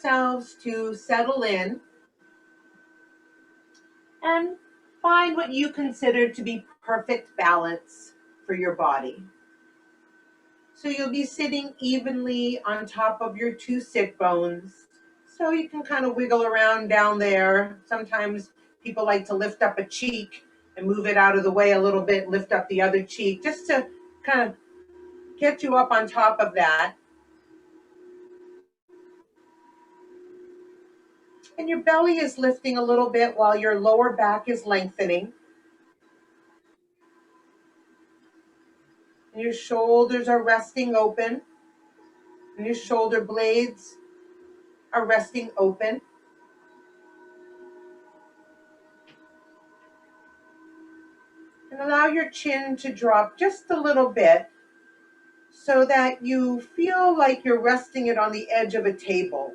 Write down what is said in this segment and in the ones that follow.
yourselves to settle in and find what you consider to be perfect balance for your body. So you'll be sitting evenly on top of your two sit bones. So you can kind of wiggle around down there. Sometimes people like to lift up a cheek and move it out of the way a little bit, lift up the other cheek, just to kind of get you up on top of that. And your belly is lifting a little bit while your lower back is lengthening. And your shoulders are resting open. And your shoulder blades are resting open. And allow your chin to drop just a little bit so that you feel like you're resting it on the edge of a table.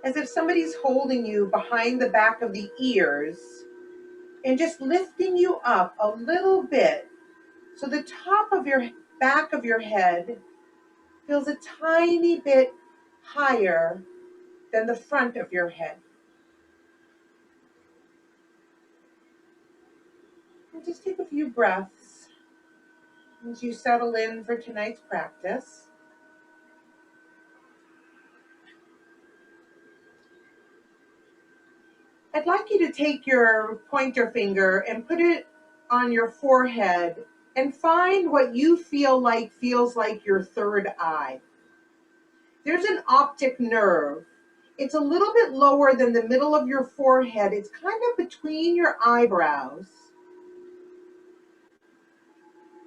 As if somebody's holding you behind the back of the ears and just lifting you up a little bit so the top of your back of your head feels a tiny bit higher than the front of your head. And just take a few breaths as you settle in for tonight's practice. I'd like you to take your pointer finger and put it on your forehead and find what you feels like your third eye. There's an optic nerve. It's a little bit lower than the middle of your forehead. It's kind of between your eyebrows.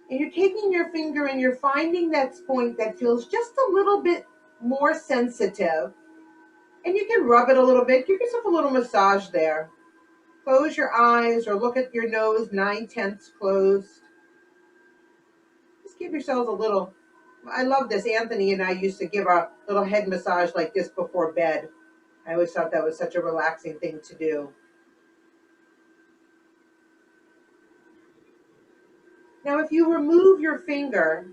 And you're taking your finger and you're finding that point that feels just a little bit more sensitive. And you can rub it a little bit. Give yourself a little massage there. Close your eyes or look at your nose 9/10 closed. Just give yourselves a little. I love this. Anthony and I used to give a little head massage like this before bed. I always thought that was such a relaxing thing to do. Now, if you remove your finger,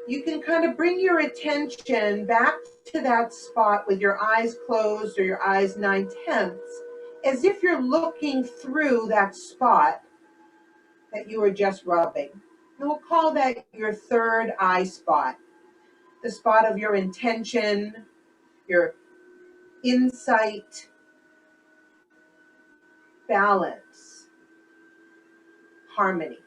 you can kind of bring your attention back to that spot with your eyes closed or your eyes 9/10, as if you're looking through that spot that you were just rubbing. And we'll call that your third eye spot, the spot of your intention, your insight, balance, harmony.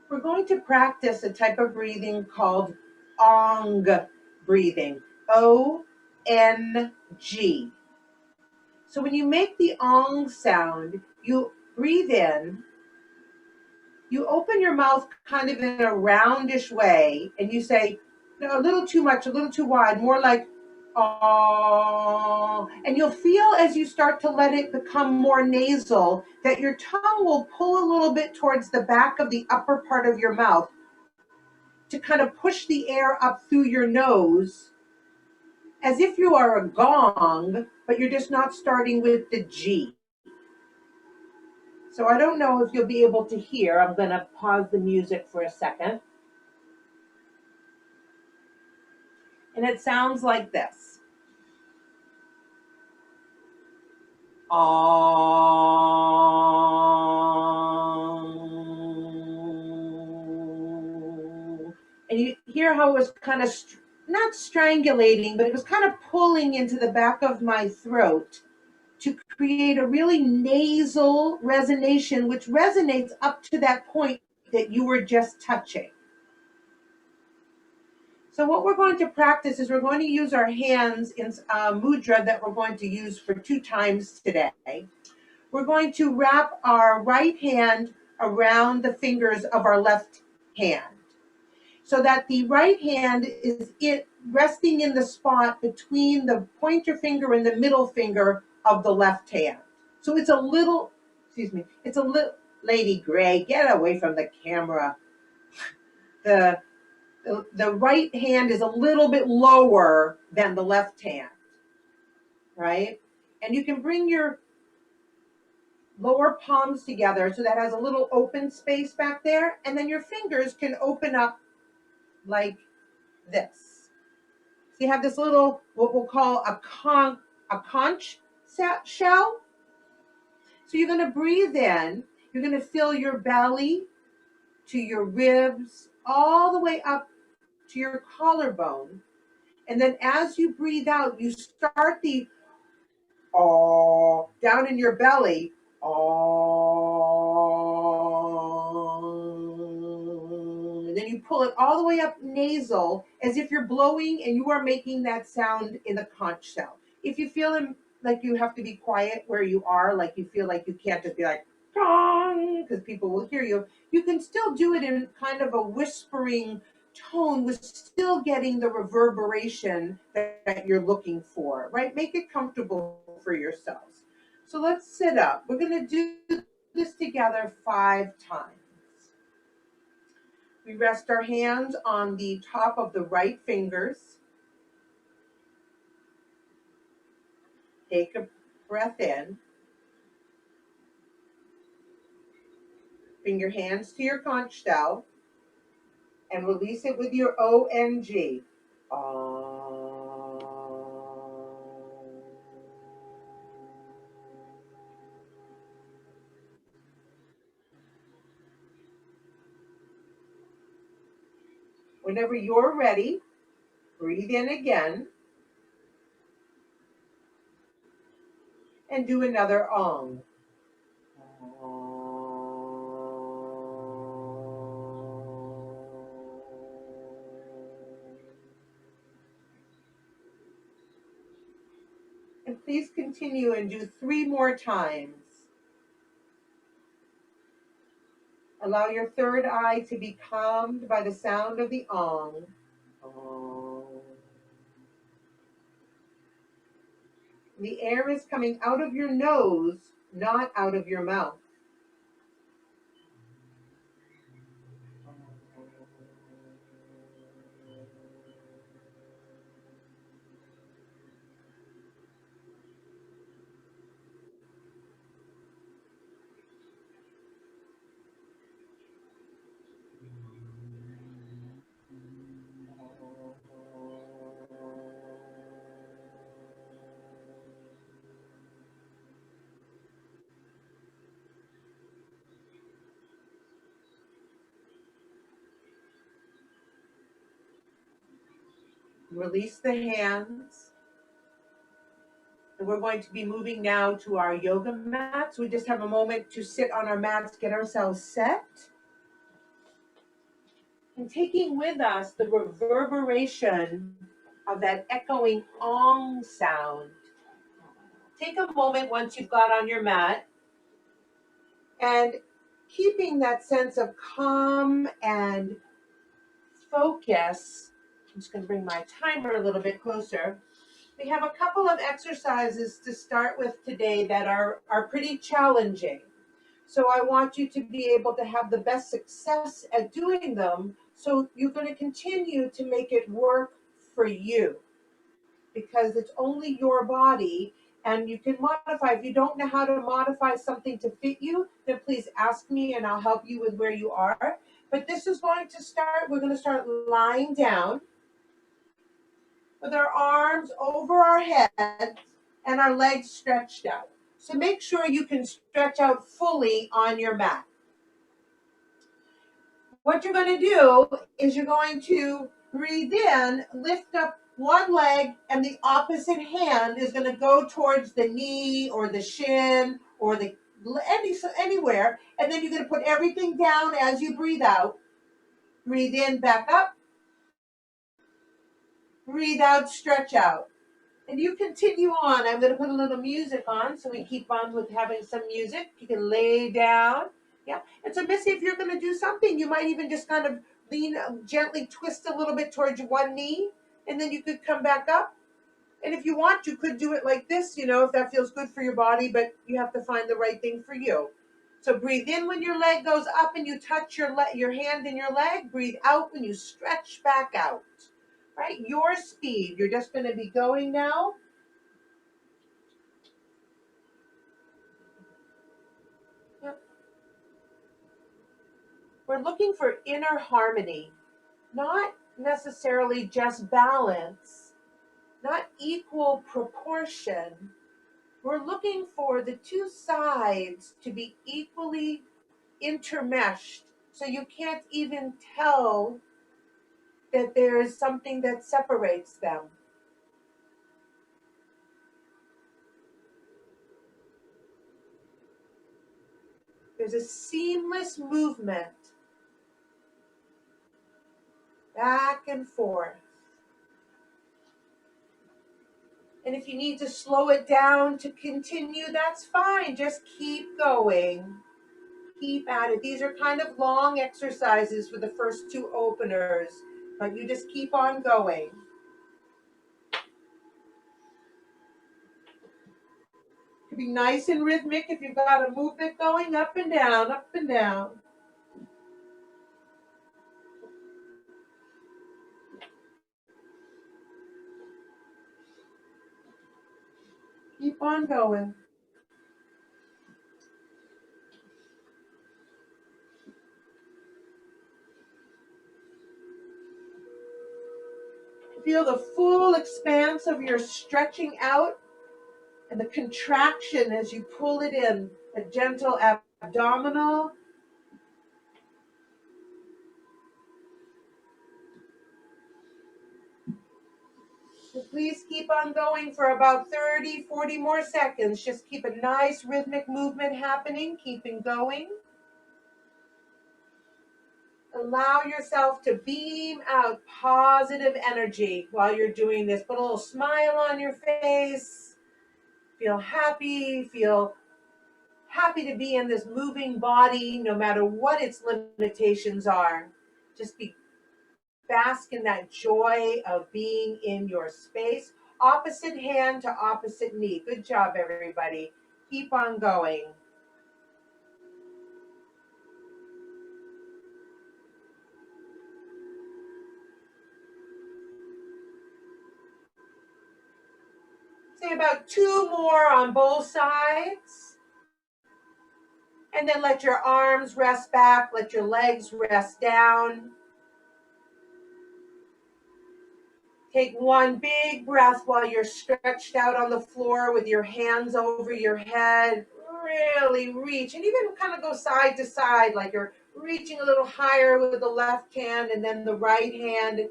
We're going to practice a type of breathing called Aung breathing, O-N-G. So when you make the Aung sound, you breathe in, you open your mouth kind of in a roundish way, and you say, no, a little too much, a little too wide, more like, oh, and you'll feel as you start to let it become more nasal that your tongue will pull a little bit towards the back of the upper part of your mouth to kind of push the air up through your nose as if you are a gong, but you're just not starting with the G. So I don't know if you'll be able to hear. I'm going to pause the music for a second. And it sounds like this. And you hear how it was kind of not strangulating, but it was kind of pulling into the back of my throat to create a really nasal resonation, which resonates up to that point that you were just touching. So what we're going to practice is we're going to use our hands in mudra that we're going to use for 2 times today. We're going to wrap our right hand around the fingers of our left hand so that the right hand is resting in the spot between the pointer finger and the middle finger of the left hand. So it's a little, Lady Gray, get away from the camera. The right hand is a little bit lower than the left hand, right? And you can bring your lower palms together so that has a little open space back there. And then your fingers can open up like this. So you have this little, what we'll call a conch shell. So you're going to breathe in. You're going to fill your belly to your ribs, all the way up to your collarbone. And then as you breathe out, you start the oh down in your belly. Oh. And then you pull it all the way up nasal as if you're blowing and you are making that sound in the conch shell. If you feel like you have to be quiet where you are, like you feel like you can't just be like, because people will hear you, you can still do it in kind of a whispering tone with still getting the reverberation that you're looking for, right? Make it comfortable for yourselves. So let's sit up. We're going to do this together 5 times. We rest our hands on the top of the right fingers. Take a breath in. Bring your hands to your conch shell and release it with your ONG. Whenever you're ready, breathe in again and do another Aung. And please continue and do 3 more times. Allow your third eye to be calmed by the sound of the Aung. The air is coming out of your nose, not out of your mouth. Release the hands. And we're going to be moving now to our yoga mats. We just have a moment to sit on our mats, get ourselves set. And taking with us the reverberation of that echoing Aung sound. Take a moment once you've got on your mat and keeping that sense of calm and focus. I'm just going to bring my timer a little bit closer. We have a couple of exercises to start with today that are pretty challenging. So I want you to be able to have the best success at doing them. So you're going to continue to make it work for you because it's only your body and you can modify. If you don't know how to modify something to fit you, then please ask me and I'll help you with where you are. But this is going to start, we're going to start lying down with our arms over our heads and our legs stretched out. So make sure you can stretch out fully on your mat. What you're going to do is you're going to breathe in, lift up one leg, and the opposite hand is going to go towards the knee or the shin or the anywhere. And then you're going to put everything down as you breathe out. Breathe in, back up. Breathe out, stretch out. And you continue on. I'm going to put a little music on so we keep on with having some music. You can lay down. Yeah. And so, Missy, if you're going to do something, you might even just kind of lean, gently twist a little bit towards one knee, and then you could come back up. And if you want, you could do it like this, if that feels good for your body, but you have to find the right thing for you. So breathe in when your leg goes up and you touch your hand in your leg. Breathe out when you stretch back out. Right? Your speed. You're just going to be going now. We're looking for inner harmony, not necessarily just balance, not equal proportion. We're looking for the two sides to be equally intermeshed so you can't even tell that there is something that separates them. There's a seamless movement back and forth. And if you need to slow it down to continue, that's fine. Just keep going. Keep at it. These are kind of long exercises for the first two openers, but you just keep on going. It can be nice and rhythmic if you've got a movement going up and down, up and down. Keep on going. Feel the full expanse of your stretching out and the contraction as you pull it in, a gentle abdominal. So please keep on going for about 30, 40 more seconds. Just keep a nice rhythmic movement happening, keeping going. Allow yourself to beam out positive energy while you're doing this. Put a little smile on your face. Feel happy to be in this moving body, no matter what its limitations are. Just bask in that joy of being in your space. Opposite hand to opposite knee. Good job, everybody. Keep on going. Say about 2 more on both sides. And then let your arms rest back, let your legs rest down. Take one big breath while you're stretched out on the floor with your hands over your head. Really reach, and even kind of go side to side, like you're reaching a little higher with the left hand and then the right hand.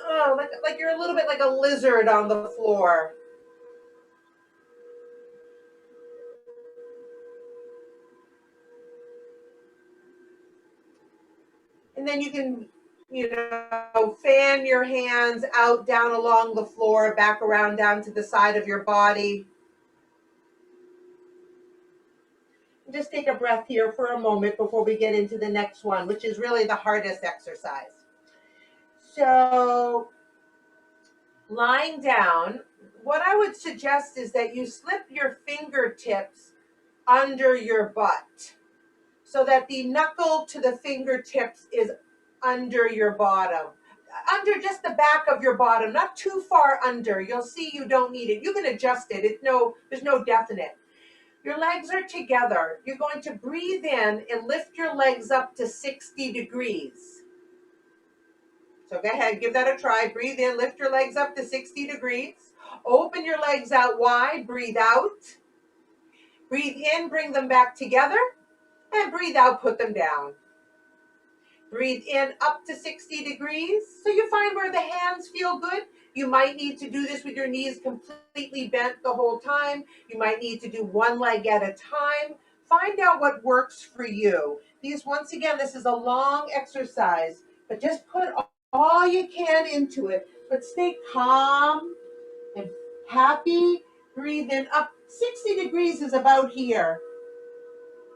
Oh, like you're a little bit like a lizard on the floor. And then you can, fan your hands out, down along the floor, back around down to the side of your body. Just take a breath here for a moment before we get into the next one, which is really the hardest exercise. So, lying down, what I would suggest is that you slip your fingertips under your butt so that the knuckle to the fingertips is under your bottom. Under just the back of your bottom, not too far under. You'll see you don't need it. You can adjust it. There's no definite. Your legs are together. You're going to breathe in and lift your legs up to 60 degrees. So go ahead, give that a try. Breathe in, lift your legs up to 60 degrees. Open your legs out wide, breathe out. Breathe in, bring them back together. And breathe out, put them down. Breathe in up to 60 degrees. So you find where the hands feel good. You might need to do this with your knees completely bent the whole time. You might need to do one leg at a time. Find out what works for you. Once again, this is a long exercise, but just put all you can into it. But stay calm and happy. Breathe in up. 60 degrees is about here.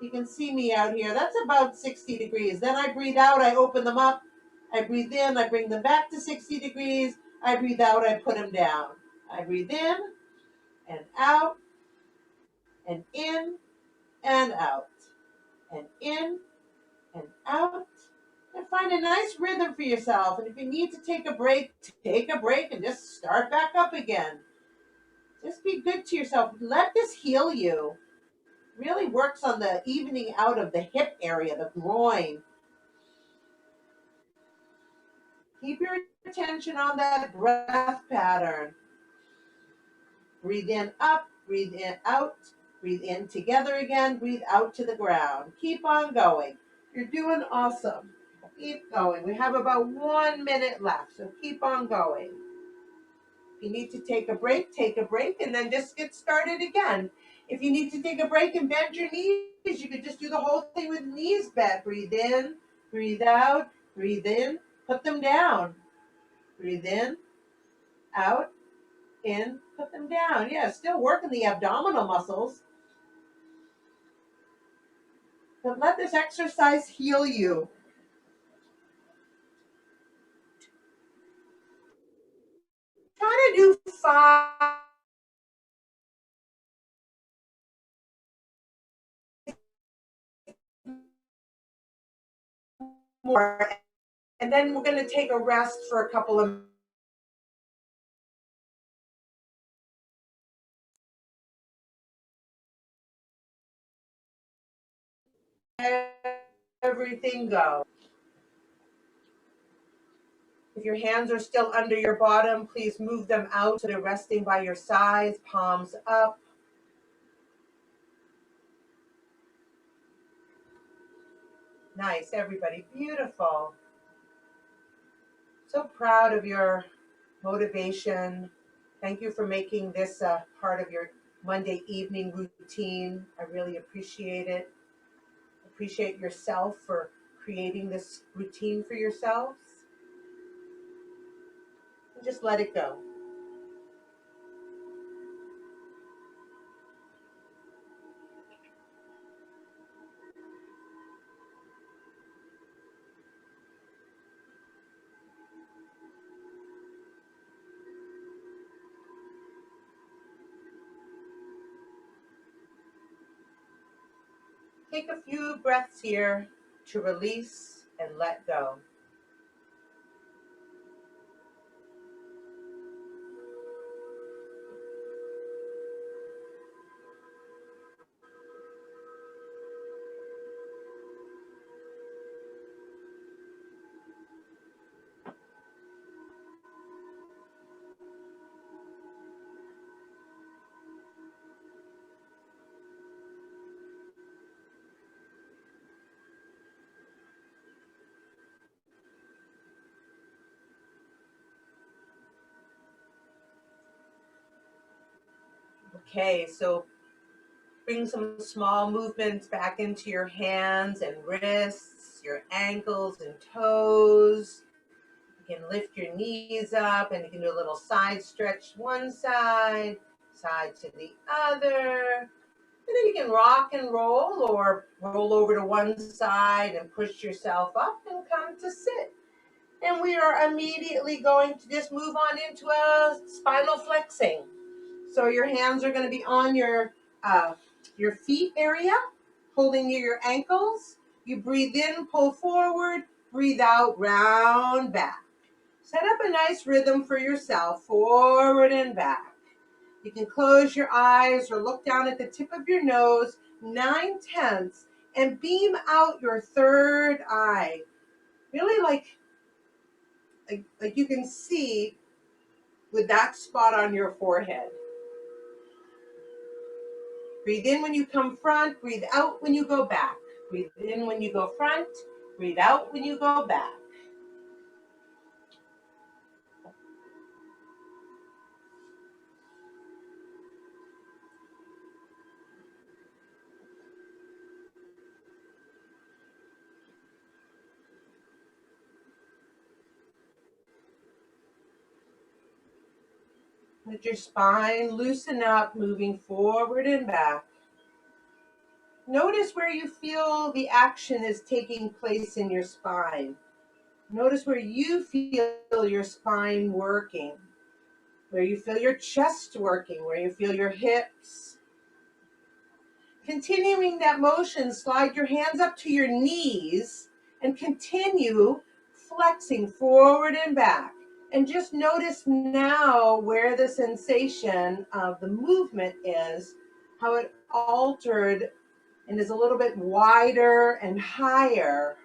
You can see me out here. That's about 60 degrees. Then I breathe out, I open them up. I breathe in, I bring them back to 60 degrees. I breathe out, I put them down. I breathe in and out and in and out and in and out. And find a nice rhythm for yourself. And if you need to take a break and just start back up again. Just be good to yourself. Let this heal you. Really works on the evening out of the hip area, the groin. Keep your attention on that breath pattern. Breathe in up, breathe in out, breathe in together again, breathe out to the ground. Keep on going. You're doing awesome. Keep going. We have about 1 minute left, so keep on going. If you need to take a break, and then just get started again. If you need to take a break and bend your knees, you could just do the whole thing with knees bent. Breathe in, breathe out, breathe in, put them down. Breathe out, in, put them down. Yeah, still working the abdominal muscles. But let this exercise heal you. Try to do 5 more, and then we're going to take a rest for a couple of everything go. If your hands are still under your bottom, please move them out so they're resting by your sides, palms up. Nice, everybody. Beautiful. So proud of your motivation. Thank you for making this part of your Monday evening routine. I really appreciate it. Appreciate yourself for creating this routine for yourselves. And just let it go. Take a few breaths here to release and let go. Okay, so bring some small movements back into your hands and wrists, your ankles and toes. You can lift your knees up and you can do a little side stretch one side, side to the other. And then you can rock and roll or roll over to one side and push yourself up and come to sit. And we are immediately going to just move on into a spinal flexing. So your hands are going to be on your feet area, holding near your ankles. You breathe in, pull forward, breathe out, round back. Set up a nice rhythm for yourself, forward and back. You can close your eyes or look down at the tip of your nose, 9/10, and beam out your third eye. Really like you can see with that spot on your forehead. Breathe in when you come front, breathe out when you go back. Breathe in when you go front, breathe out when you go back. Let your spine loosen up, moving forward and back. Notice where you feel the action is taking place in your spine. Notice where you feel your spine working, where you feel your chest working, where you feel your hips. Continuing that motion, slide your hands up to your knees and continue flexing forward and back. And just notice now where the sensation of the movement is, how it altered and is a little bit wider and higher.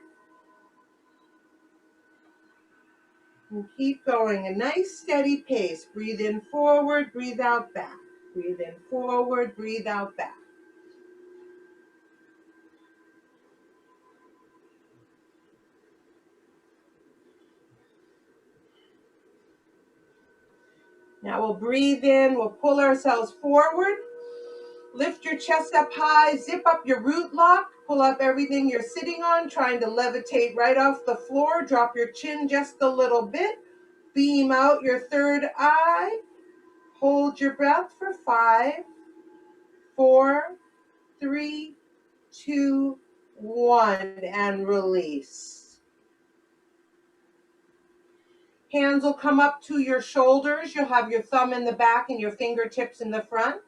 And keep going, a nice steady pace. Breathe in forward, breathe out back. Breathe in forward, breathe out back. Now we'll breathe in, we'll pull ourselves forward. Lift your chest up high, zip up your root lock, pull up everything you're sitting on, trying to levitate right off the floor. Drop your chin just a little bit. Beam out your third eye. Hold your breath for 5, 4, 3, 2, 1, and release. Hands will come up to your shoulders. You'll have your thumb in the back and your fingertips in the front.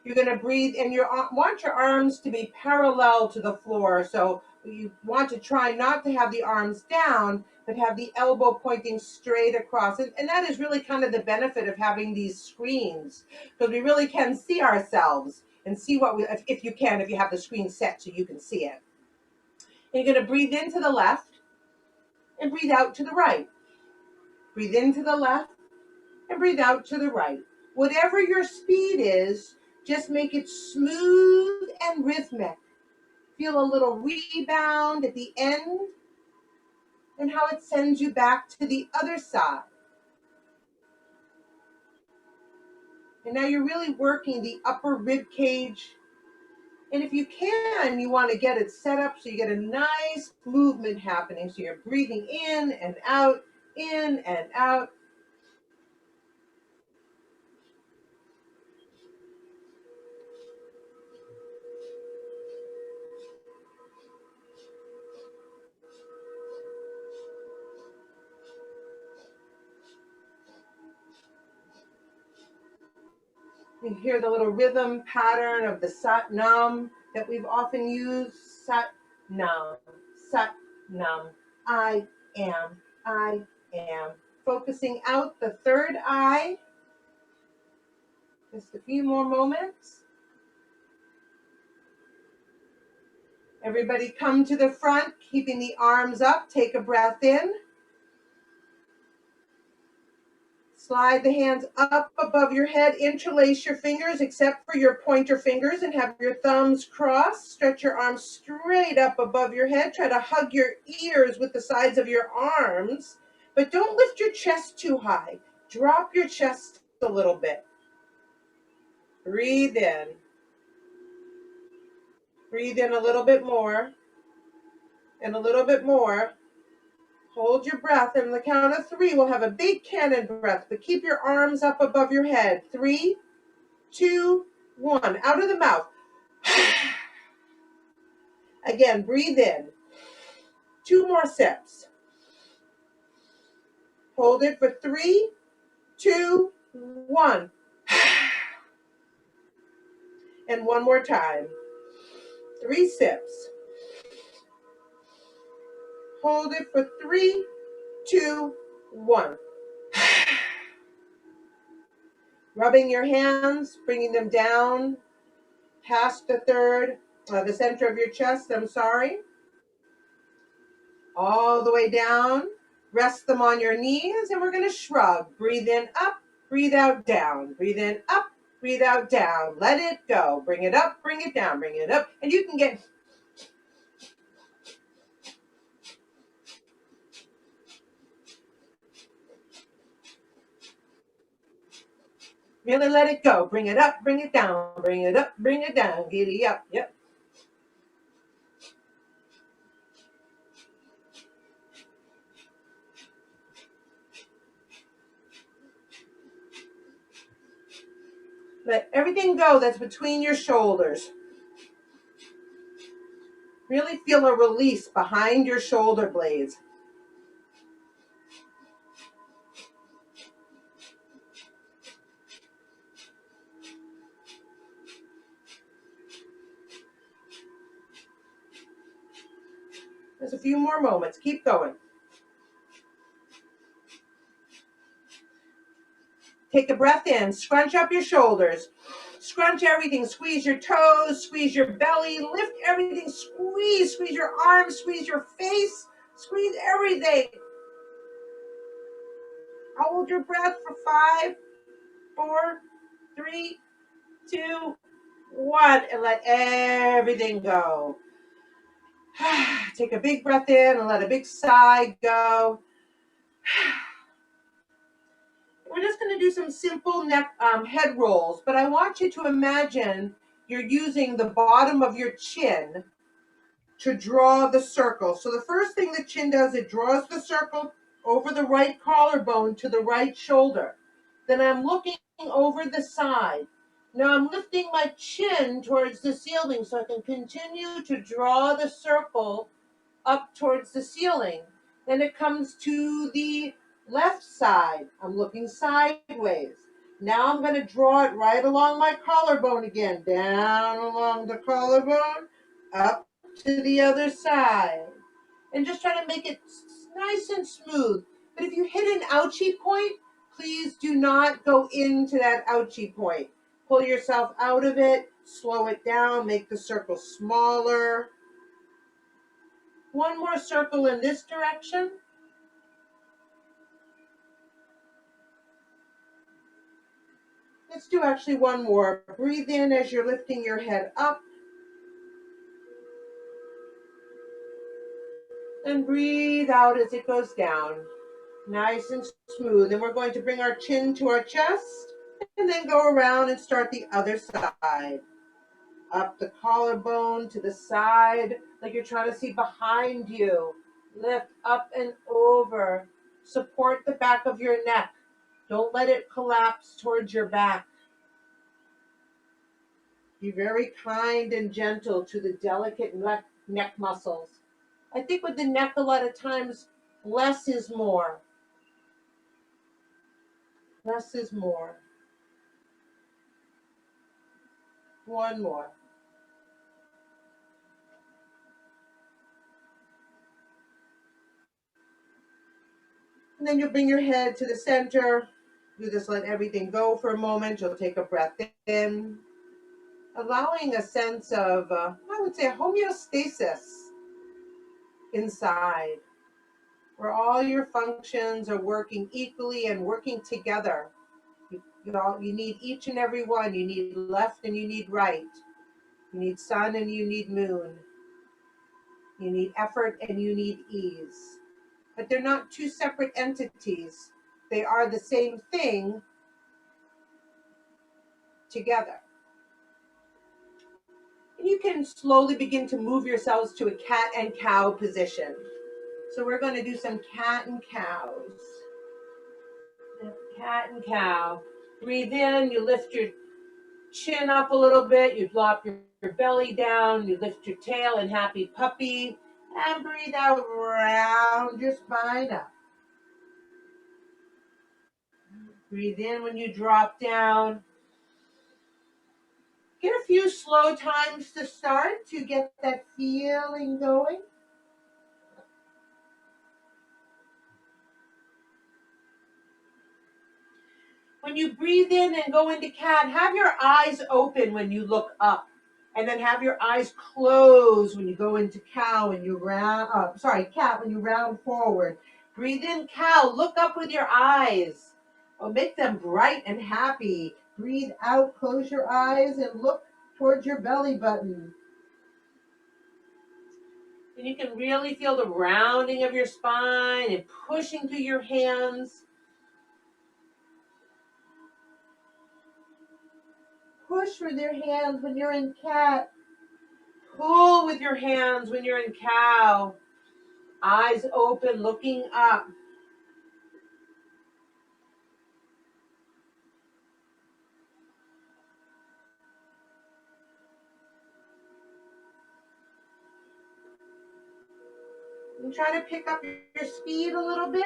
You're going to breathe and you want your arms to be parallel to the floor. So you want to try not to have the arms down, but have the elbow pointing straight across. And that is really kind of the benefit of having these screens, because we really can see ourselves and see what we, if you have the screen set so you can see it. And you're going to breathe into the left and breathe out to the right. Breathe into the left and breathe out to the right. Whatever your speed is, just make it smooth and rhythmic. Feel a little rebound at the end and how it sends you back to the other side. And now you're really working the upper rib cage. And if you can, you want to get it set up so you get a nice movement happening. So you're breathing in and out, in and out. You hear the little rhythm pattern of the sat nam that we've often used. Sat nam, sat nam. I am, I am. Focusing out the third eye. Just a few more moments. Everybody come to the front, keeping the arms up. Take a breath in. Slide the hands up above your head, interlace your fingers except for your pointer fingers and have your thumbs crossed. Stretch your arms straight up above your head. Try to hug your ears with the sides of your arms, but don't lift your chest too high. Drop your chest a little bit. Breathe in. Breathe in a little bit more and a little bit more. Hold your breath, and on the count of 3, we'll have a big cannon breath, but keep your arms up above your head. 3, 2, 1. Out of the mouth. Again, breathe in. 2 more sips. Hold it for 3, 2, 1. And one more time. 3 sips. Hold it for 3, 2, 1. Rubbing your hands, bringing them down past the center of your chest, all the way down. Rest them on your knees, and we're going to shrug. Breathe in, up, breathe out, down. Breathe in, up, breathe out, down. Let it go. Bring it up, bring it down, bring it up. And you can get... Really let it go. Bring it up, bring it down. Bring it up, bring it down. Giddy up. Yep. Let everything go that's between your shoulders. Really feel a release behind your shoulder blades. There's a few more moments. Keep going. Take a breath in. Scrunch up your shoulders. Scrunch everything. Squeeze your toes. Squeeze your belly. Lift everything. Squeeze. Squeeze your arms. Squeeze your face. Squeeze everything. Hold your breath for 5, 4, 3, 2, 1, and let everything go. Take a big breath in and let a big sigh go. We're just going to do some simple neck head rolls, but I want you to imagine you're using the bottom of your chin to draw the circle. So the first thing the chin does, it draws the circle over the right collarbone to the right shoulder. Then I'm looking over the side. Now I'm lifting my chin towards the ceiling so I can continue to draw the circle up towards the ceiling. Then it comes to the left side. I'm looking sideways. Now I'm going to draw it right along my collarbone again, down along the collarbone, up to the other side. And just try to make it nice and smooth. But if you hit an ouchie point, please do not go into that ouchie point. Pull yourself out of it, slow it down, make the circle smaller. One more circle in this direction. Let's do actually one more. Breathe in as you're lifting your head up. And breathe out as it goes down. Nice and smooth. And we're going to bring our chin to our chest and then go around and start the other side. Up the collarbone to the side, like you're trying to see behind you. Lift up and over. Support the back of your neck. Don't let it collapse towards your back. Be very kind and gentle to the delicate neck muscles. I think with the neck, a lot of times, less is more. Less is more. One more. And then you'll bring your head to the center. You just let everything go for a moment. You'll take a breath in, allowing a sense of, I would say, homeostasis inside, where all your functions are working equally and working together. You need each and every one. You need left and you need right. You need sun and you need moon. You need effort and you need ease. But they're not two separate entities. They are the same thing together. And you can slowly begin to move yourselves to a cat and cow position. So we're going to do some cat and cows. Cat and cow. Breathe in, you lift your chin up a little bit, you drop your belly down, you lift your tail in happy puppy, and breathe out, round your spine up. Breathe in when you drop down. Get a few slow times to start to get that feeling going. When you breathe in and go into cat, have your eyes open when you look up. And then have your eyes closed when you go into cow and you cat when you round forward. Breathe in cow, look up with your eyes. Or make them bright and happy. Breathe out, close your eyes and look towards your belly button. And you can really feel the rounding of your spine and pushing through your hands. Push with your hands when you're in cat. Pull with your hands when you're in cow. Eyes open, looking up. And try to pick up your speed a little bit.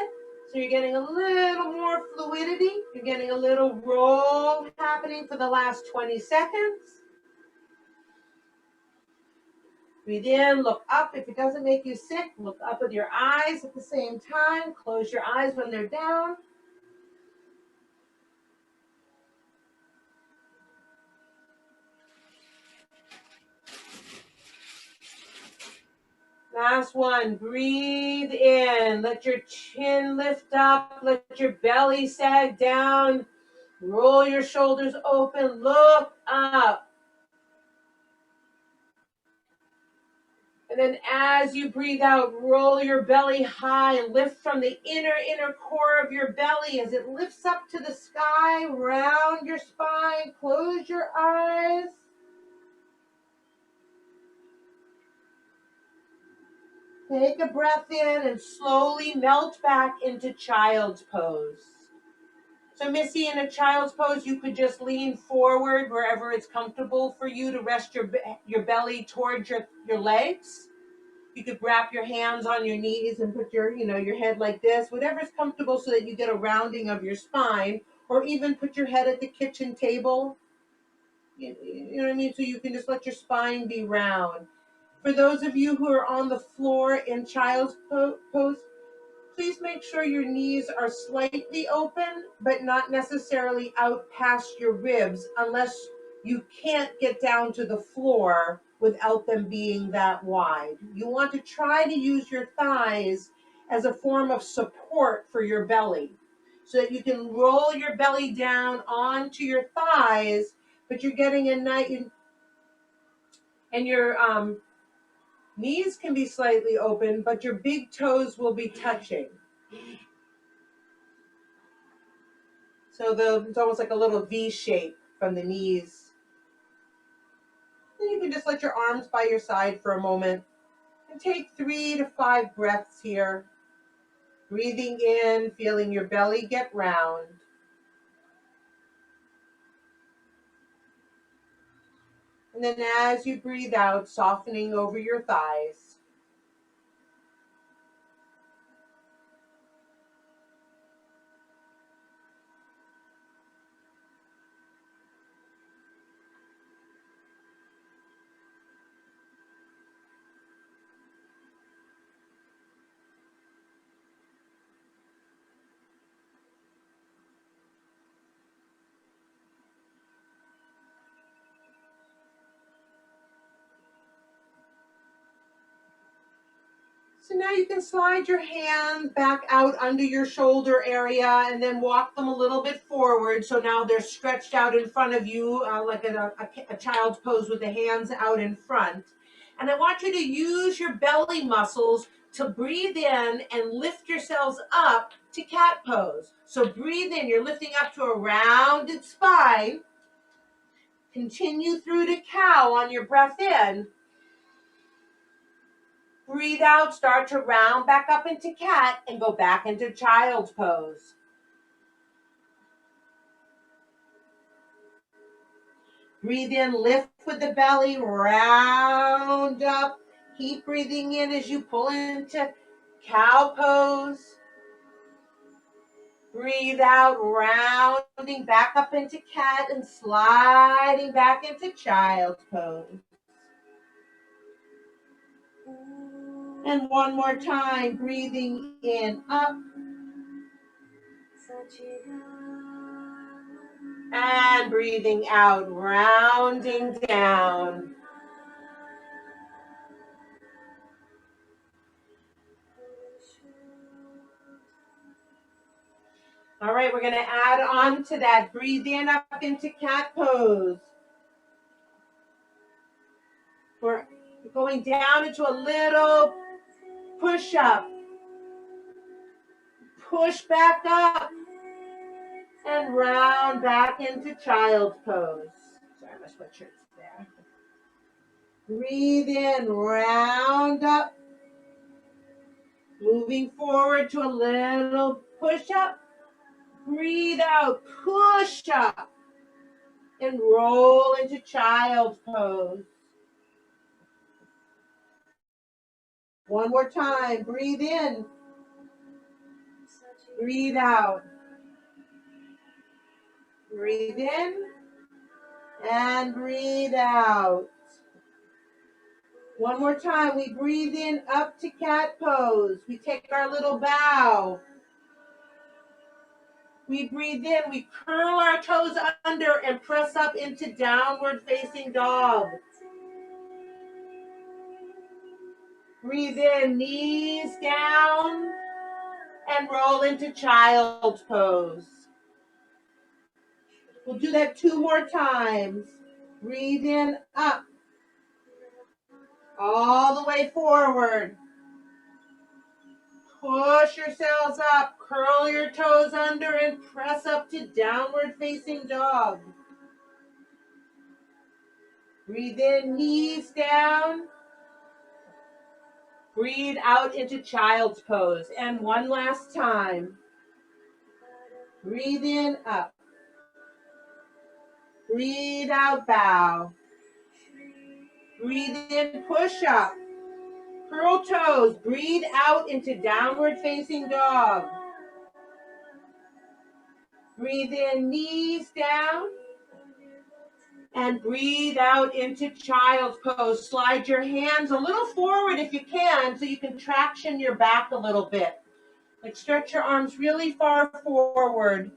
So you're getting a little more fluidity. You're getting a little roll happening for the last 20 seconds. Breathe in, look up. If it doesn't make you sick, look up with your eyes at the same time. Close your eyes when they're down. Last one. Breathe in. Let your chin lift up. Let your belly sag down. Roll your shoulders open. Look up. And then as you breathe out, roll your belly high. Lift from the inner core of your belly as it lifts up to the sky, round your spine. Close your eyes. Take a breath in and slowly melt back into child's pose. So Missy, in a child's pose, you could just lean forward wherever it's comfortable for you to rest your belly towards your legs. You could wrap your hands on your knees and put your head like this, whatever's comfortable so that you get a rounding of your spine, or even put your head at the kitchen table. You know what I mean? So you can just let your spine be round. For those of you who are on the floor in child's pose, please make sure your knees are slightly open, but not necessarily out past your ribs, unless you can't get down to the floor without them being that wide. You want to try to use your thighs as a form of support for your belly, so that you can roll your belly down onto your thighs, but you're getting a nice, and your knees can be slightly open, but your big toes will be touching. So it's almost like a little V shape from the knees. Then you can just let your arms by your side for a moment and take 3 to 5 breaths here. Breathing in, feeling your belly get round. And then as you breathe out, softening over your thighs. So now you can slide your hands back out under your shoulder area and then walk them a little bit forward. So now they're stretched out in front of you, like a child's pose with the hands out in front. And I want you to use your belly muscles to breathe in and lift yourselves up to cat pose. So breathe in, you're lifting up to a rounded spine. Continue through to cow on your breath in. Breathe out, start to round back up into cat and go back into child's pose. Breathe in, lift with the belly, round up. Keep breathing in as you pull into cow pose. Breathe out, rounding back up into cat and sliding back into child's pose. And one more time, breathing in, up. And breathing out, rounding down. All right, we're going to add on to that. Breathe in up into cat pose. We're going down into a little push-up. Push back up and round back into child's pose. Sorry, my sweatshirt's there. Breathe in, round up. Moving forward to a little push-up. Breathe out, push up, and roll into child's pose. One more time, breathe in, breathe out. Breathe in, and breathe out. One more time, we breathe in up to cat pose. We take our little bow. We breathe in, we curl our toes under and press up into downward facing dog. Breathe in, knees down, and roll into child's pose. We'll do that 2 more times. Breathe in, up, all the way forward. Push yourselves up, curl your toes under, and press up to downward facing dog. Breathe in, knees down. Breathe out into child's pose. And one last time. Breathe in, up. Breathe out, bow. Breathe in, push up. Curl toes. Breathe out into downward facing dog. Breathe in, knees down. And breathe out into child's pose. Slide your hands a little forward if you can, so you can traction your back a little bit. Like stretch your arms really far forward.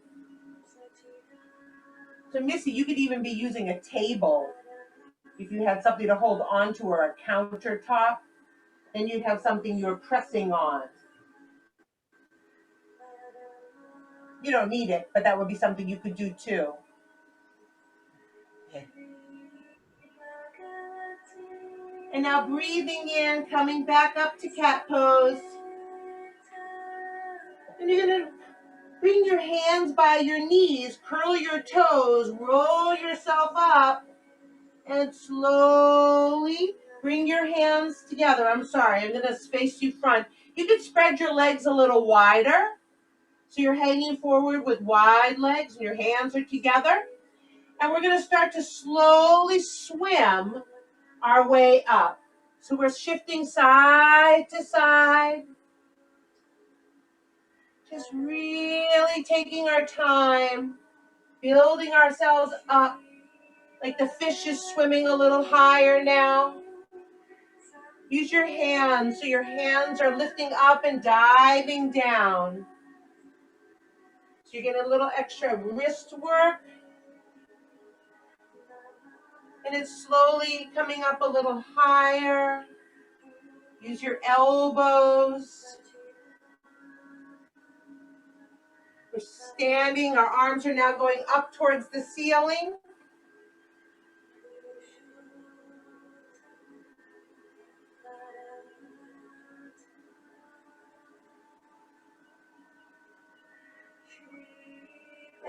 So Missy, you could even be using a table. If you had something to hold onto or a countertop, then you'd have something you're pressing on. You don't need it, but that would be something you could do too. Okay. And now breathing in, coming back up to cat pose. And you're gonna bring your hands by your knees, curl your toes, roll yourself up, and slowly bring your hands together. I'm sorry, I'm gonna space you front. You could spread your legs a little wider. So you're hanging forward with wide legs and your hands are together. And we're gonna start to slowly swim our way up. So we're shifting side to side. Just really taking our time, building ourselves up. Like the fish is swimming a little higher now. Use your hands so your hands are lifting up and diving down. So you get a little extra wrist work. And it's slowly coming up a little higher. Use your elbows. We're standing, our arms are now going up towards the ceiling.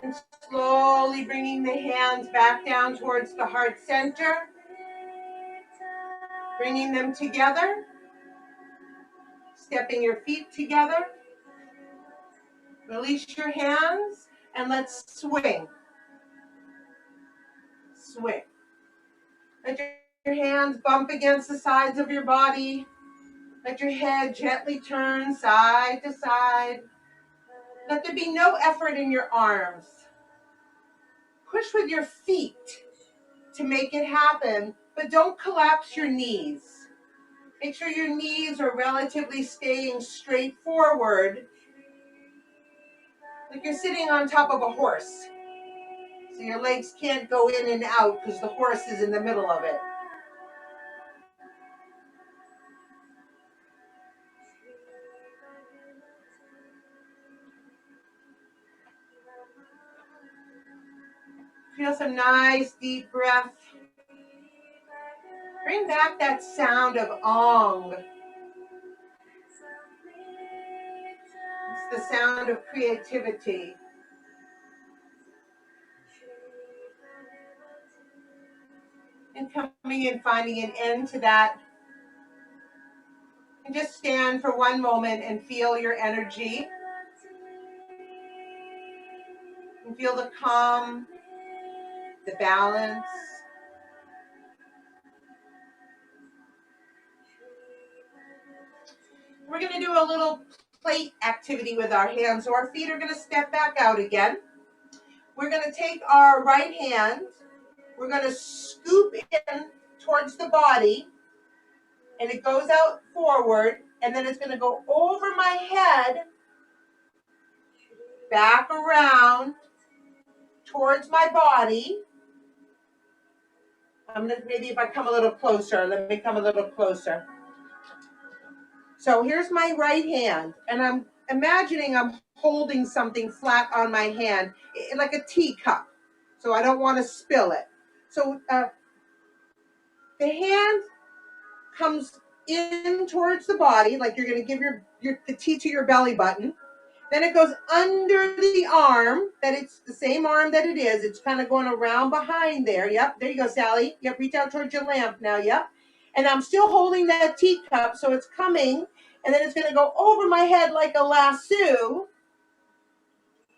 And slowly bringing the hands back down towards the heart center. Bringing them together. Stepping your feet together. Release your hands and let's swing. Swing. Let your hands bump against the sides of your body. Let your head gently turn side to side. Let there be no effort in your arms. Push with your feet to make it happen, but don't collapse your knees. Make sure your knees are relatively staying straight forward, like you're sitting on top of a horse. So your legs can't go in and out because the horse is in the middle of it. Feel some nice deep breath. Bring back that sound of Aung. It's the sound of creativity. And coming and finding an end to that. And just stand for one moment and feel your energy. And feel the calm, the balance. We're going to do a little plate activity with our hands. So our feet are going to step back out again. We're going to take our right hand. We're going to scoop in towards the body. And it goes out forward. And then it's going to go over my head. Back around towards my body. I'm going to, maybe if I come a little closer, let me come a little closer. So here's my right hand, and I'm imagining I'm holding something flat on my hand, like a teacup, so I don't want to spill it. So the hand comes in towards the body, like you're going to give the tea to your belly button. Then it goes under the arm, that it's the same arm that it is. It's kind of going around behind there. Yep, there you go, Sally. Yep, reach out towards your lamp now. Yep. And I'm still holding that teacup, so it's coming. And then it's going to go over my head like a lasso.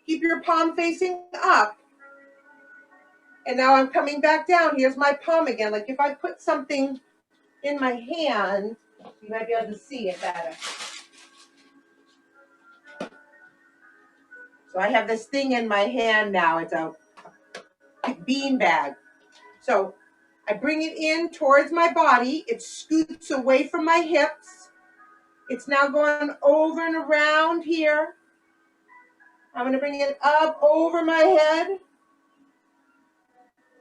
Keep your palm facing up. And now I'm coming back down. Here's my palm again. Like if I put something in my hand, you might be able to see it better. So I have this thing in my hand now. It's a bean bag. So I bring it in towards my body. It scoots away from my hips. It's now going over and around here. I'm going to bring it up over my head.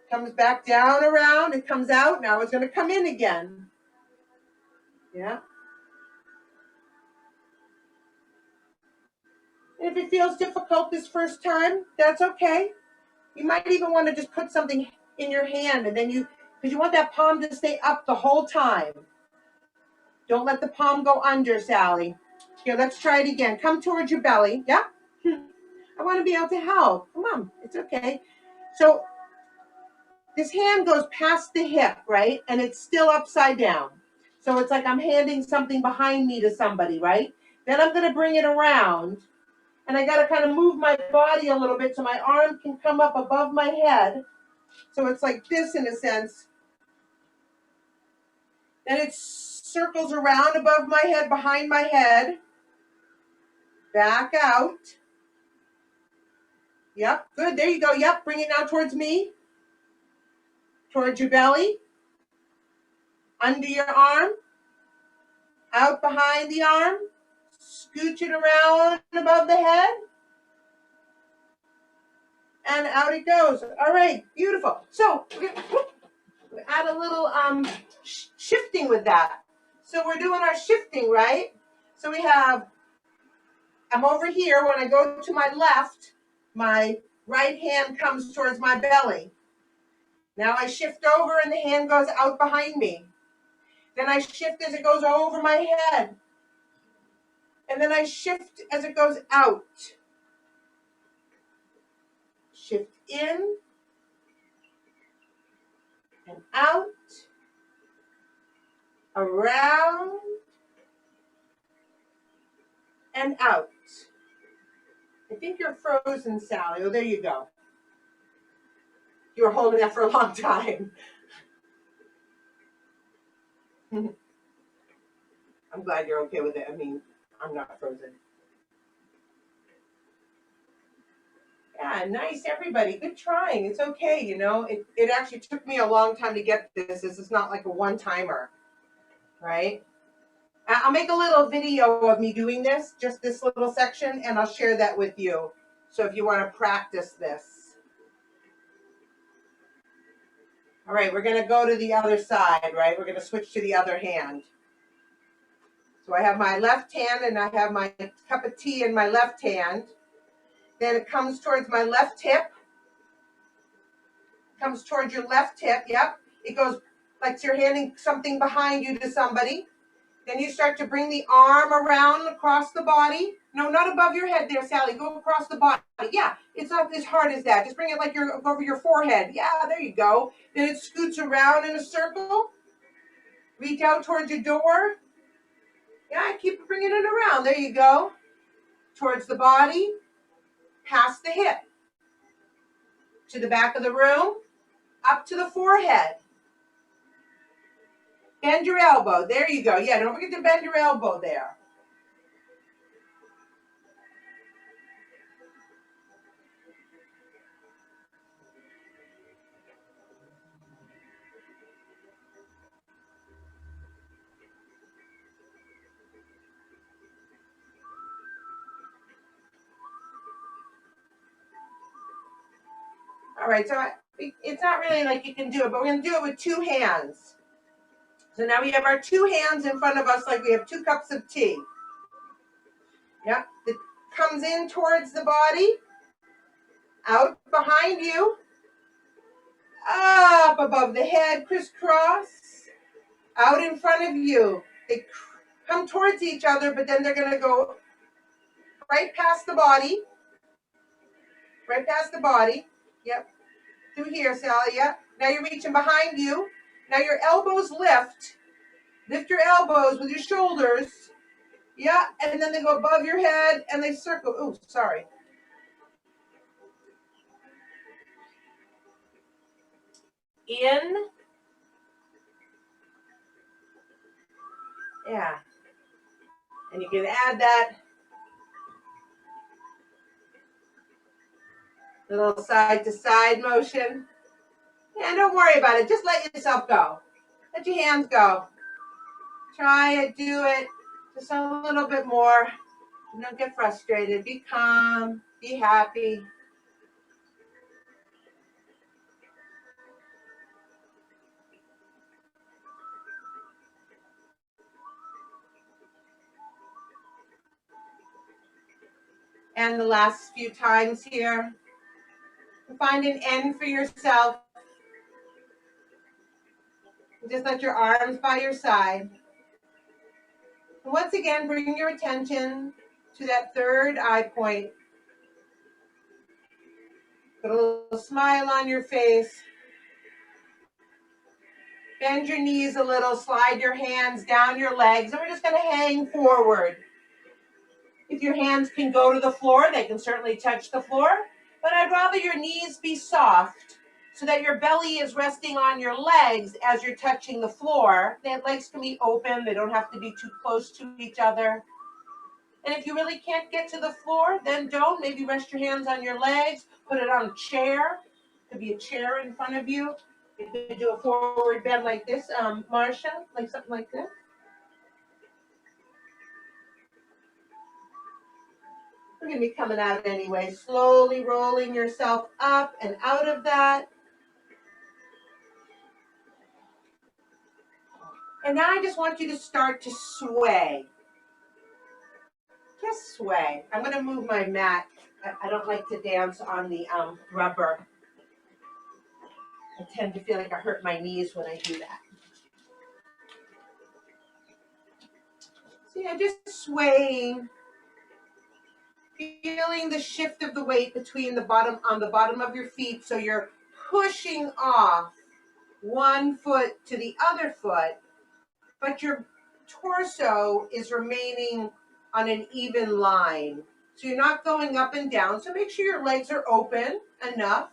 Comes back down around. It comes out. Now it's going to come in again. Yeah. And if it feels difficult this first time, that's okay. You might even want to just put something in your hand, and then because you want that palm to stay up the whole time. Don't let the palm go under, Sally. Here, let's try it again. Come towards your belly. Yeah? I want to be able to help. Come on. It's okay. So this hand goes past the hip, right? And it's still upside down. So it's like I'm handing something behind me to somebody, right? Then I'm going to bring it around. And I got to kind of move my body a little bit so my arm can come up above my head. So it's like this in a sense. Then it circles around above my head, behind my head. Back out. Yep, good. There you go. Yep, bring it now towards me. Towards your belly. Under your arm. Out behind the arm. Scooch it around above the head. And out it goes. All right, beautiful. So we're going to add a little shifting with that. So we're doing our shifting, right? So we have, I'm over here. When I go to my left, my right hand comes towards my belly. Now I shift over and the hand goes out behind me. Then I shift as it goes over my head. And then I shift as it goes out. Shift in and out. Around and out. I think you're frozen, Sally. Oh, there you go. You were holding that for a long time. I'm glad you're okay with it. I mean, I'm not frozen. Yeah, nice, everybody. Good trying. It's okay, you know. It actually took me a long time to get this. This is not like a one-timer, right? I'll make a little video of me doing this, just this little section, and I'll share that with you. So if you want to practice this. All right, we're going to go to the other side, right? We're going to switch to the other hand. So I have my left hand and I have my cup of tea in my left hand. Then it comes towards my left hip. Comes towards your left hip, yep. It goes like you're handing something behind you to somebody. Then you start to bring the arm around across the body. No, not above your head there, Sally. Go across the body. Yeah, it's not as hard as that. Just bring it like you're over your forehead. Yeah, there you go. Then it scoots around in a circle. Reach out towards your door. Yeah, keep bringing it around. There you go. Towards the body. Past the hip. To the back of the room. Up to the forehead. Bend your elbow. There you go. Yeah, don't forget to bend your elbow there. All right, so it's not really like you can do it, but we're going to do it with two hands. So now we have our two hands in front of us like we have 2 cups of tea. Yep, it comes in towards the body, out behind you, up above the head, crisscross, out in front of you. They come towards each other, but then they're going to go right past the body. Right past the body. Yep. Through here, Sally. Yep. Now you're reaching behind you. Now your elbows lift. Lift your elbows with your shoulders. Yeah. And then they go above your head and they circle. Oh, sorry. In. Yeah. And you can add that little side to side motion. Yeah, don't worry about it. Just let yourself go. Let your hands go. Try it, do it just a little bit more. Don't get frustrated. Be calm. Be happy. And the last few times here, find an end for yourself. Just let your arms by your side. And once again, bring your attention to that third eye point. Put a little smile on your face. Bend your knees a little, slide your hands down your legs, and we're just going to hang forward. If your hands can go to the floor, they can certainly touch the floor, but I'd rather your knees be soft so that your belly is resting on your legs as you're touching the floor. The legs can be open, they don't have to be too close to each other. And if you really can't get to the floor, then don't. Maybe rest your hands on your legs, put it on a chair. Could be a chair in front of you. You could do a forward bend like this, Marsha, like something like this. We're going to be coming out anyway, slowly rolling yourself up and out of that. And now I just want you to start to sway. Just sway. I'm going to move my mat. I don't like to dance on the rubber. I tend to feel like I hurt my knees when I do that. So yeah, just swaying. Feeling the shift of the weight between the bottom of your feet. So you're pushing off one foot to the other foot, but your torso is remaining on an even line. So you're not going up and down. So make sure your legs are open enough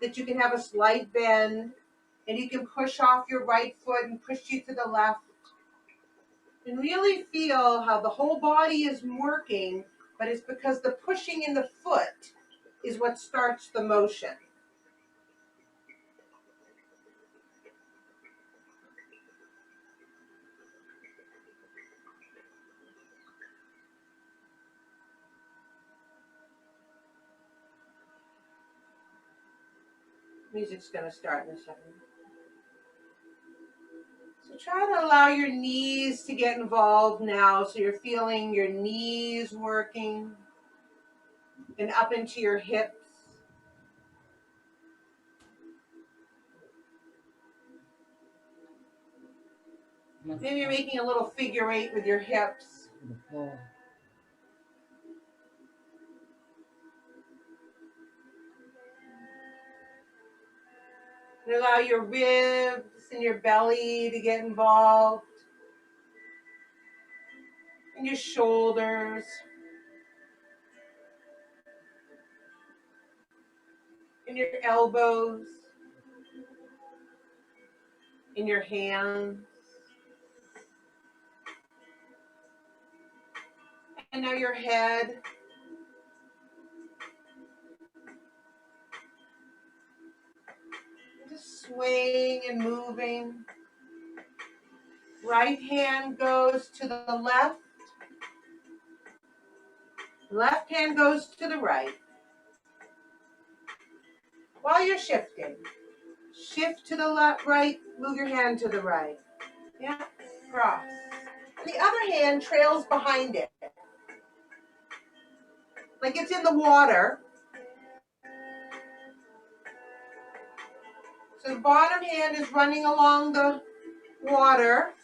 that you can have a slight bend and you can push off your right foot and push you to the left. And really feel how the whole body is working, but it's because the pushing in the foot is what starts the motion. Music's going to start in a second. So try to allow your knees to get involved now. So you're feeling your knees working and up into your hips. Maybe you're making a little figure eight with your hips. And allow your ribs and your belly to get involved. And your shoulders. And your elbows. And your hands. And now your head. Just swaying and moving. Right hand goes to the left. Left hand goes to the right. While you're shifting, shift to the left, right, move your hand to the right. Yeah, cross. And the other hand trails behind it. Like it's in the water. So the bottom hand is running along the water,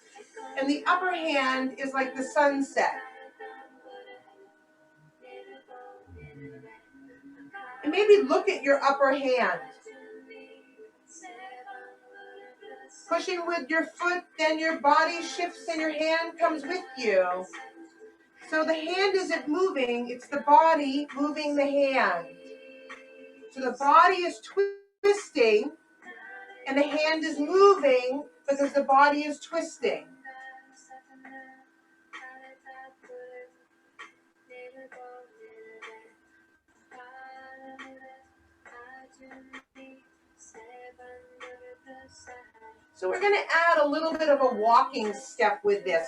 and the upper hand is like the sunset. And maybe look at your upper hand. Pushing with your foot, then your body shifts and your hand comes with you. So the hand isn't moving, it's the body moving the hand. So the body is twisting and the hand is moving because the body is twisting. So we're going to add a little bit of a walking step with this.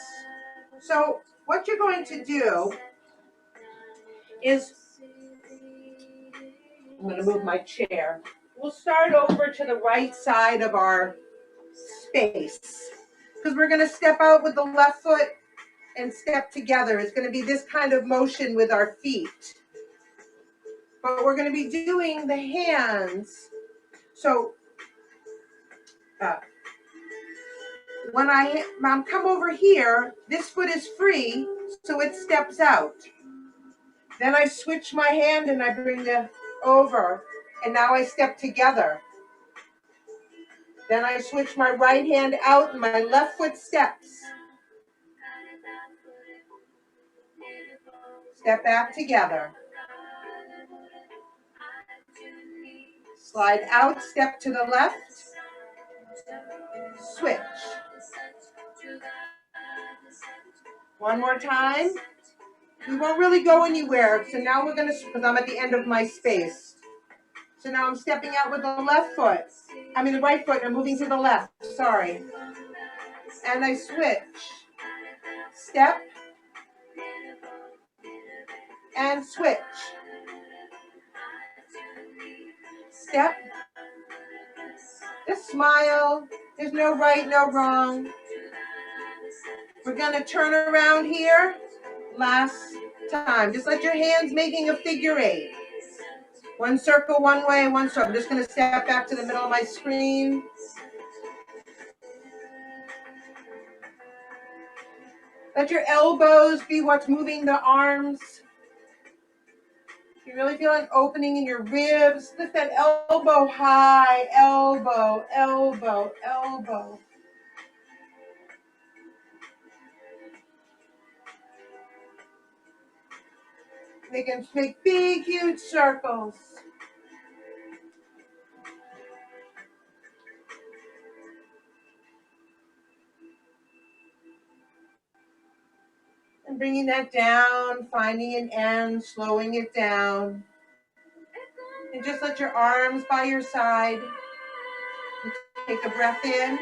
So what you're going to do is, I'm going to move my chair. We'll start over to the right side of our space because we're going to step out with the left foot and step together. It's going to be this kind of motion with our feet. But we're going to be doing the hands. So when I come over here, this foot is free, so it steps out. Then I switch my hand and I bring the over, and now I step together. Then I switch my right hand out and my left foot steps. Step back together. Slide out, step to the left. Switch. One more time. We won't really go anywhere. So now we're going to, because I'm at the end of my space. So now I'm stepping out with the left foot. The right foot. I'm moving to the left. Sorry. And I switch. Step. And switch. Step. Just smile. There's no right, no wrong. We're going to turn around here. Last time. Just let your hands making a figure eight. One circle one way, one circle. I'm just going to step back to the middle of my screen. Let your elbows be what's moving the arms. You really feel an opening in your ribs. Lift that elbow high. Elbow, elbow, elbow. They can make big, huge circles. And bringing that down, finding an end, slowing it down. And just let your arms by your side. Take a breath in.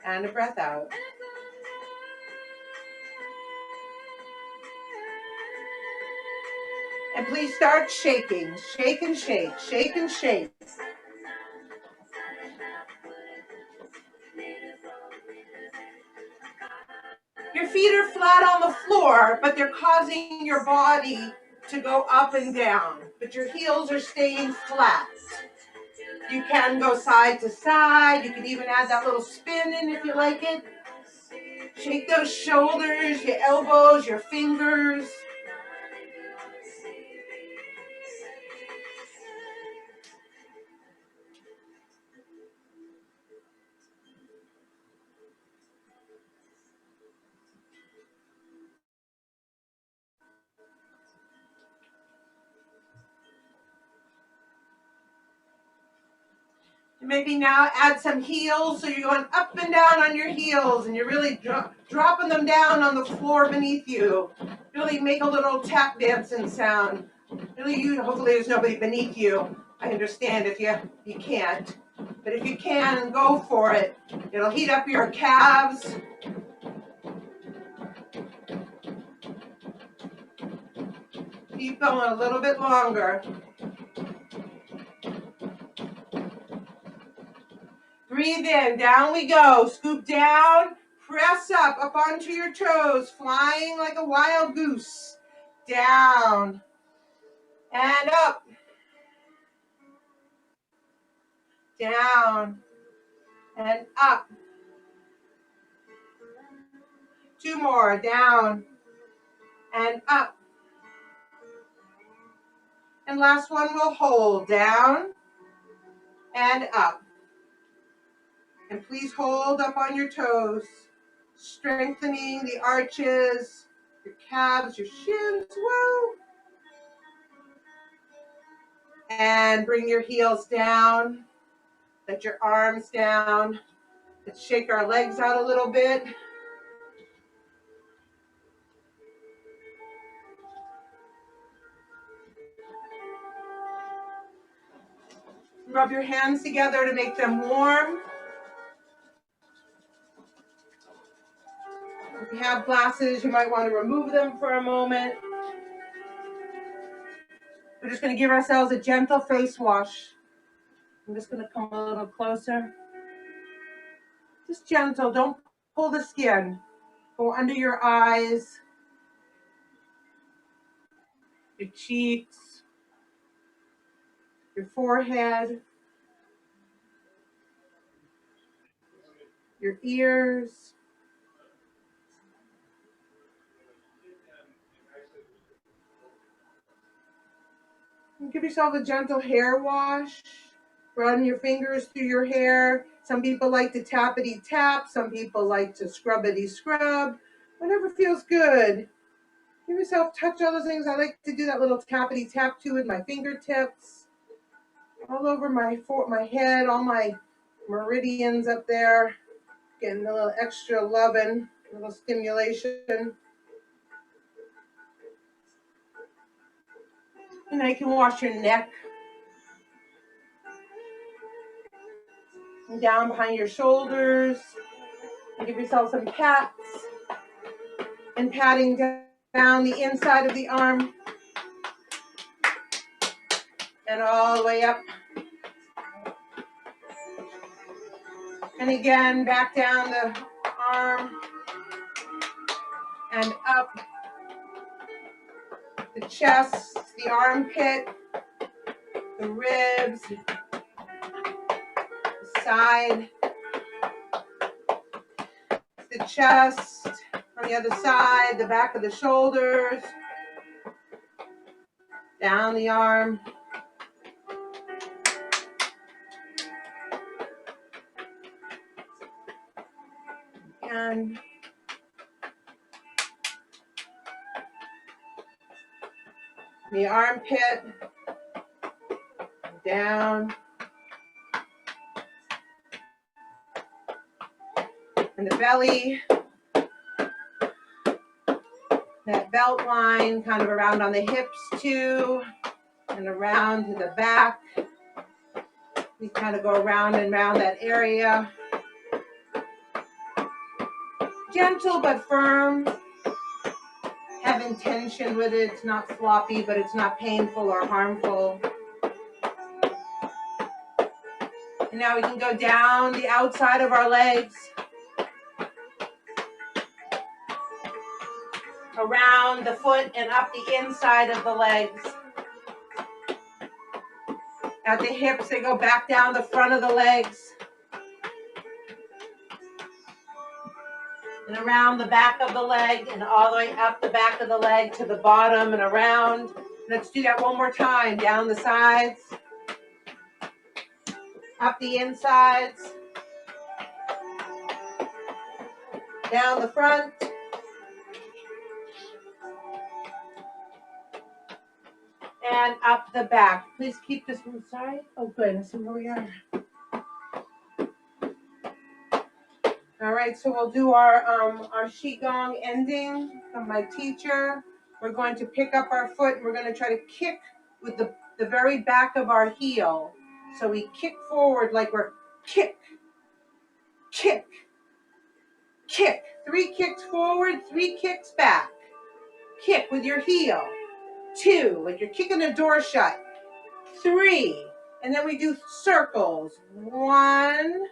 And a breath out. And please start shaking. Shake and shake. Shake and shake. Your feet are flat on the floor, but they're causing your body to go up and down. But your heels are staying flat. You can go side to side. You can even add that little spin in if you like it. Shake those shoulders, your elbows, your fingers. Maybe now add some heels, so you're going up and down on your heels, and you're really dropping them down on the floor beneath you. Really make a little tap dancing sound. Really, hopefully there's nobody beneath you. I understand if you can't, but if you can, go for it. It'll heat up your calves. Keep going a little bit longer. Breathe in, down we go. Scoop down, press up onto your toes, flying like a wild goose. Down and up. Down and up. 2 more, down and up. And last one we'll hold, down and up. And please hold up on your toes, strengthening the arches, your calves, your shins. Woo! And bring your heels down. Let your arms down. Let's shake our legs out a little bit. Rub your hands together to make them warm. If you have glasses, you might want to remove them for a moment. We're just going to give ourselves a gentle face wash. I'm just going to come a little closer. Just gentle, don't pull the skin. Go under your eyes, your cheeks, your forehead, your ears. And give yourself a gentle hair wash. Run your fingers through your hair. Some people like to tappity tap. Some people like to scrubbity scrub. Whatever feels good. Give yourself, touch all those things. I like to do that little tappity tap too with my fingertips. All over my head, all my meridians up there. Getting a little extra loving, a little stimulation. And then you can wash your neck. And down behind your shoulders. And give yourself some pats. And patting down the inside of the arm. And all the way up. And again, back down the arm. And up. The chest, the armpit, the ribs, the side, the chest, on the other side, the back of the shoulders, down the arm, and the armpit, down, and the belly, that belt line kind of around on the hips too, and around to the back. We kind of go around and around that area. Gentle but firm. Have intention with it. It's not floppy, but it's not painful or harmful. And now we can go down the outside of our legs, around the foot and up the inside of the legs. At the hips, they go back down the front of the legs. And around the back of the leg and all the way up the back of the leg to the bottom and around. Let's do that one more time. Down the sides, up the insides, down the front, and up the back. Please keep this one side. Oh, good. Let's see where we are. All right, so we'll do our Sheetgong ending from my teacher. We're going to pick up our foot and we're going to try to kick with the very back of our heel. So we kick forward like we're kick, kick, kick. 3 kicks forward, 3 kicks back. Kick with your heel. 2, like you're kicking a door shut. 3, and then we do circles. 1,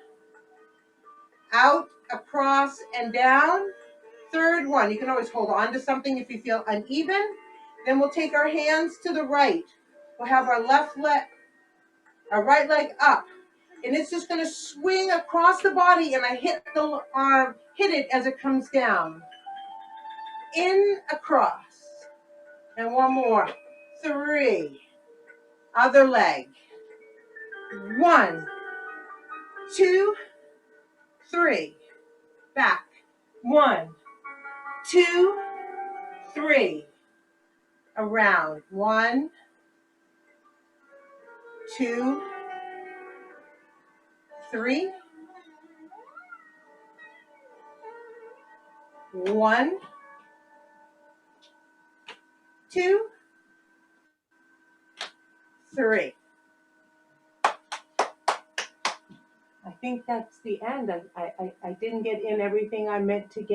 out, across, and down. Third one, you can always hold on to something if you feel uneven. Then we'll take our hands to the right. We'll have our our right leg up. And it's just gonna swing across the body, and I hit the arm, hit it as it comes down. In, across. And one more. 3. Other leg. 1, 2, 3. Back. 1, 2, 3. Around. 1, 2, 3. 1, 2, 3. I think that's the end. I didn't get in everything I meant to get